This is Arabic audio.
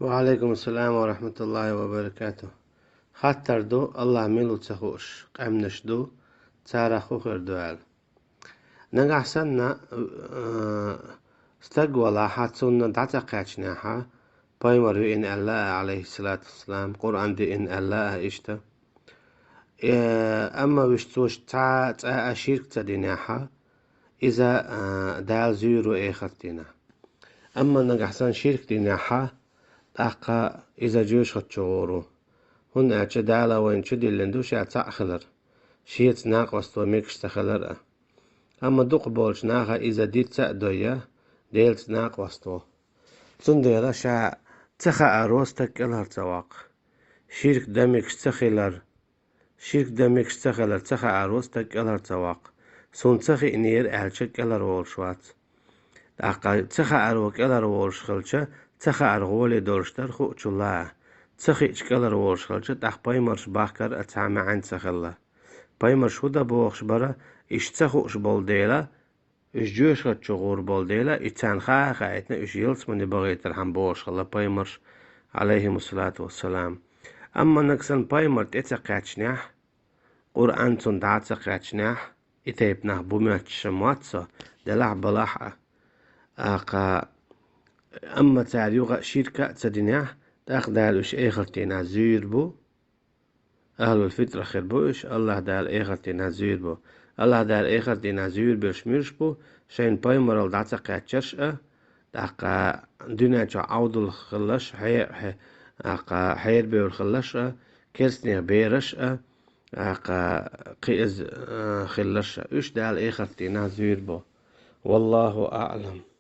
وعليكم السلام ورحمة الله وبركاته. خاطر دو الله ميلو تسخوش قمنش دو تسارا خوخر دوال نجح سنة استقوى حاتسونا دعتا قاتشناها بايمر إن الله عليه الصلاة والسلام قرآن دي إن الله إشتا أما وشتوش تا أشيرك تديناها إذا دال زيرو إيخرتنا أما نجح سن شيرك ديناها أقا إذا جوش خدشورو هن أعتدالا وين شدي اللندوش أعتأخلر شيت ناق وستو ميكش تخلر أما دوق بولش ناقا إذا ديت تأدويا ديلت ناق وستو تنديلا شا تخا أروس تكالر تواق شيرك دميكش تخلر تخا أروس تكالر تواق سون تخي إنير أعلشك ألر وولشوات أقا تخا أروك ألر وولش خلشة تخا أرغولي دورشتر خو تشولا تخي إشكالر وولش خلشة تخباي مرش باكر أتعامى عن تخلا باي مرش هدا بوخش برا إش تخوش بولديلا إش جوش خد شغور بولديلا إتان خايتنا إش يلس من بغيتر هم بوش خلا باي مرش عليهم الصلاة والسلام أما نكسن باي مرت إتقاتشناح قرآن تندعت قاتشناح إتيبناه بوماتش شماتسا دلع بلاحة أقا أما تعريوغا شركة تديناه تاخدال إش إيخرتنا زيربو أهل الفطرة خربوش الله دال إيخرتنا زيربو الله دال إيخرتنا زيربو شميرشبو شين باي مرال دعتا قاتشرش داقا دينا جا عودل خلش أقا حير بيول خلش كيرسنيغ بيرش أقا قيز خلش إش دال إيخرتنا زيربو والله أعلم.